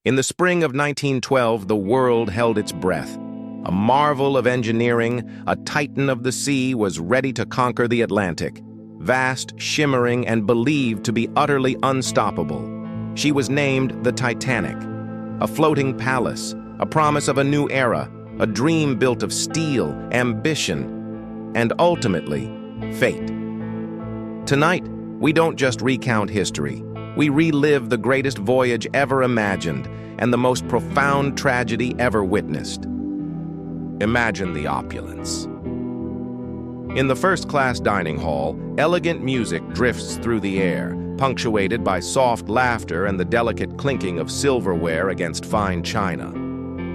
In the spring of 1912, the world held its breath. A marvel of engineering, a titan of the sea was ready to conquer the Atlantic. Vast, shimmering, and believed to be utterly unstoppable. She was named the Titanic. A floating palace, a promise of a new era, a dream built of steel, ambition, and ultimately, fate. Tonight, we don't just recount history. We relive the greatest voyage ever imagined and the most profound tragedy ever witnessed. Imagine the opulence. In the first-class dining hall, elegant music drifts through the air, punctuated by soft laughter and the delicate clinking of silverware against fine china.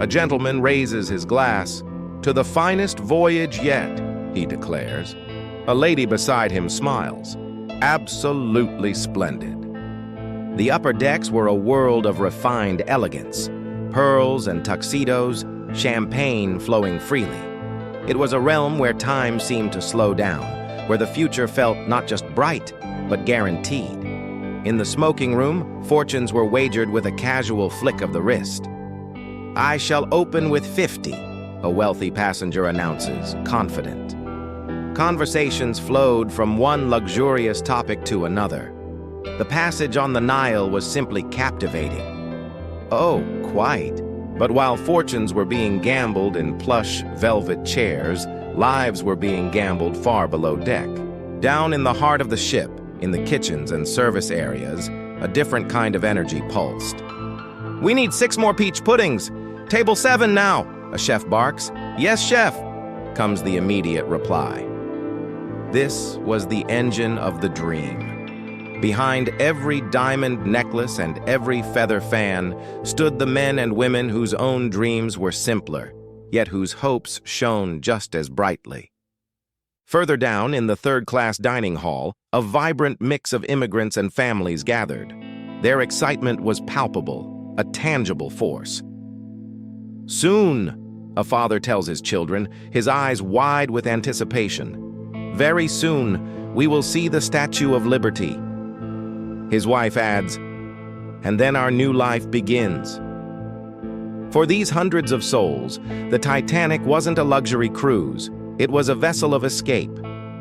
A gentleman raises his glass. "To the finest voyage yet," he declares. A lady beside him smiles. "Absolutely splendid." The upper decks were a world of refined elegance. Pearls and tuxedos, champagne flowing freely. It was a realm where time seemed to slow down, where the future felt not just bright, but guaranteed. In the smoking room, fortunes were wagered with a casual flick of the wrist. "I shall open with 50, a wealthy passenger announces, confident. Conversations flowed from one luxurious topic to another. The passage on the Nile was simply captivating. Oh, quite. But while fortunes were being gambled in plush, velvet chairs, lives were being gambled far below deck. Down in the heart of the ship, in the kitchens and service areas, a different kind of energy pulsed. "We need 6 more peach puddings. Table 7 now," a chef barks. "Yes, chef," comes the immediate reply. This was the engine of the dream. Behind every diamond necklace and every feather fan stood the men and women whose own dreams were simpler, yet whose hopes shone just as brightly. Further down in the third-class dining hall, a vibrant mix of immigrants and families gathered. Their excitement was palpable, a tangible force. "Soon," a father tells his children, his eyes wide with anticipation. "Very soon, we will see the Statue of Liberty." His wife adds, "And then our new life begins." For these hundreds of souls, the Titanic wasn't a luxury cruise. It was a vessel of escape.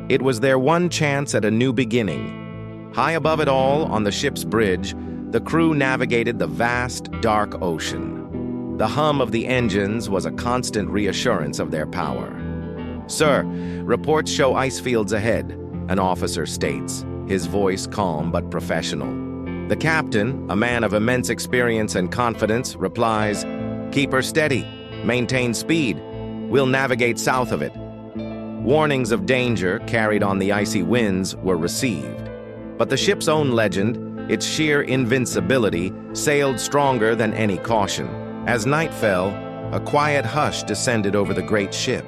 It was their one chance at a new beginning. High above it all, on the ship's bridge, the crew navigated the vast, dark ocean. The hum of the engines was a constant reassurance of their power. "Sir, reports show ice fields ahead," an officer states, his voice calm but professional. The captain, a man of immense experience and confidence, replies, "Keep her steady. Maintain speed. We'll navigate south of it." Warnings of danger carried on the icy winds were received. But the ship's own legend, its sheer invincibility, sailed stronger than any caution. As night fell, a quiet hush descended over the great ship.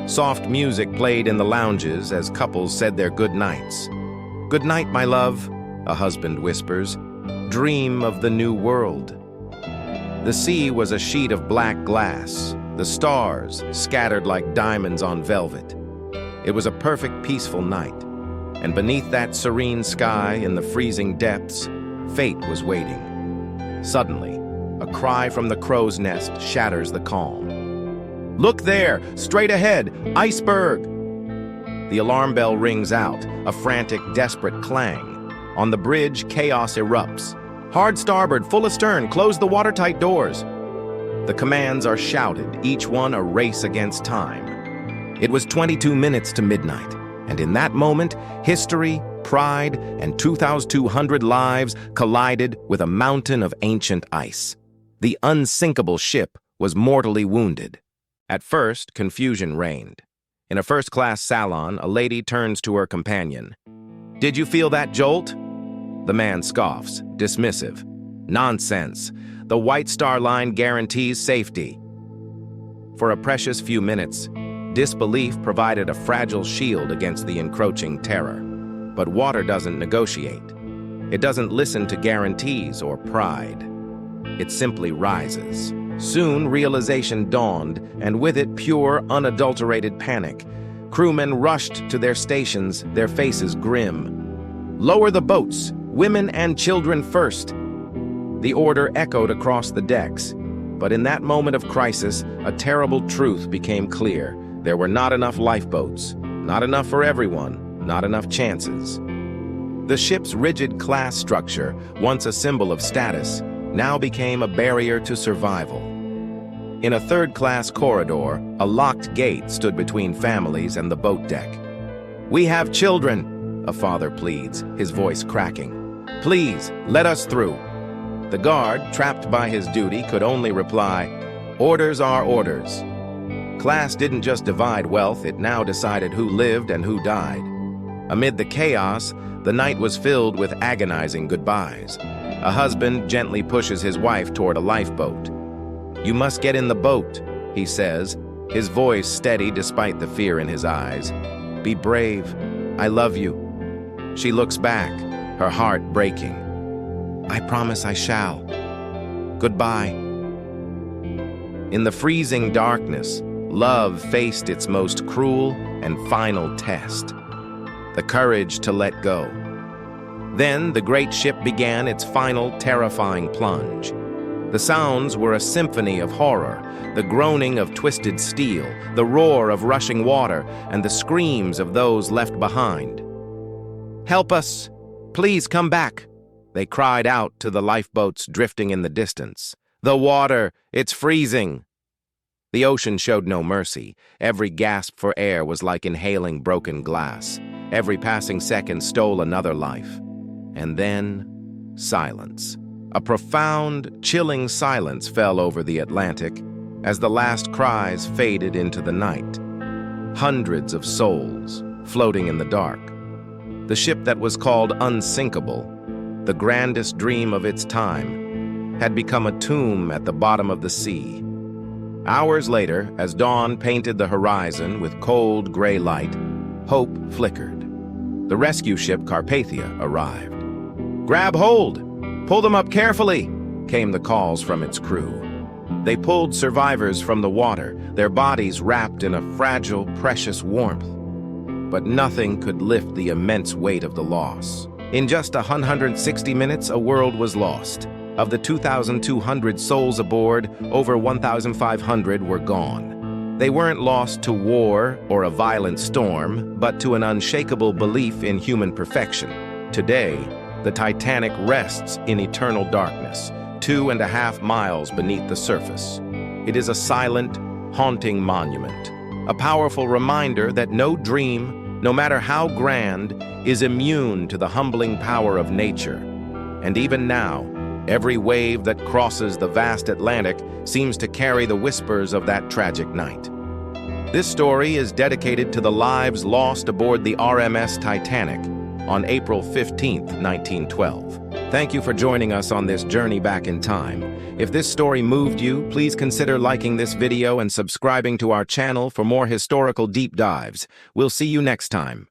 Soft music played in the lounges as couples said their good nights. "Good night, my love," a husband whispers. "Dream of the new world." The sea was a sheet of black glass, the stars scattered like diamonds on velvet. It was a perfect, peaceful night, and beneath that serene sky, in the freezing depths, fate was waiting. Suddenly, a cry from the crow's nest shatters the calm. "Look there, straight ahead, Iceberg!" The alarm bell rings out, a frantic, desperate clang. On the bridge, chaos erupts. "Hard starboard, full astern, close the watertight doors." The commands are shouted, each one a race against time. It was 22 minutes to midnight, and in that moment, history, pride, and 2,200 lives collided with a mountain of ancient ice. The unsinkable ship was mortally wounded. At first, confusion reigned. In a first-class salon, a lady turns to her companion. "Did you feel that jolt?" The man scoffs, dismissive. "Nonsense. The White Star Line guarantees safety." For a precious few minutes, disbelief provided a fragile shield against the encroaching terror. But water doesn't negotiate. It doesn't listen to guarantees or pride. It simply rises. Soon, realization dawned, and with it, pure, unadulterated panic. Crewmen rushed to their stations, their faces grim. "Lower the boats! Women and children first!" The order echoed across the decks. But in that moment of crisis, a terrible truth became clear. There were not enough lifeboats. Not enough for everyone. Not enough chances. The ship's rigid class structure, once a symbol of status, now became a barrier to survival. In a third-class corridor, a locked gate stood between families and the boat deck. "We have children," a father pleads, his voice cracking. "Please, let us through." The guard, trapped by his duty, could only reply, "Orders are orders." Class didn't just divide wealth, it now decided who lived and who died. Amid the chaos, the night was filled with agonizing goodbyes. A husband gently pushes his wife toward a lifeboat. "You must get in the boat," he says, his voice steady despite the fear in his eyes. "Be brave. I love you." She looks back, her heart breaking. "I promise I shall. Goodbye." In the freezing darkness, love faced its most cruel and final test: the courage to let go. Then the great ship began its final terrifying plunge. The sounds were a symphony of horror, the groaning of twisted steel, the roar of rushing water, and the screams of those left behind. "Help us! Please come back!" they cried out to the lifeboats drifting in the distance. "The water! It's freezing!" The ocean showed no mercy. Every gasp for air was like inhaling broken glass. Every passing second stole another life. And then, silence. A profound, chilling silence fell over the Atlantic as the last cries faded into the night. Hundreds of souls floating in the dark. The ship that was called Unsinkable, the grandest dream of its time, had become a tomb at the bottom of the sea. Hours later, as dawn painted the horizon with cold gray light, hope flickered. The rescue ship Carpathia arrived. "Grab hold! Pull them up carefully!" came the calls from its crew. They pulled survivors from the water, their bodies wrapped in a fragile, precious warmth. But nothing could lift the immense weight of the loss. In just 160 minutes, a world was lost. Of the 2,200 souls aboard, over 1,500 were gone. They weren't lost to war or a violent storm, but to an unshakable belief in human perfection. Today, the Titanic rests in eternal darkness, 2.5 miles beneath the surface. It is a silent, haunting monument, a powerful reminder that no dream, no matter how grand, is immune to the humbling power of nature. And even now, every wave that crosses the vast Atlantic seems to carry the whispers of that tragic night. This story is dedicated to the lives lost aboard the RMS Titanic on April 15, 1912. Thank you for joining us on this journey back in time. If this story moved you, please consider liking this video and subscribing to our channel for more historical deep dives. We'll see you next time.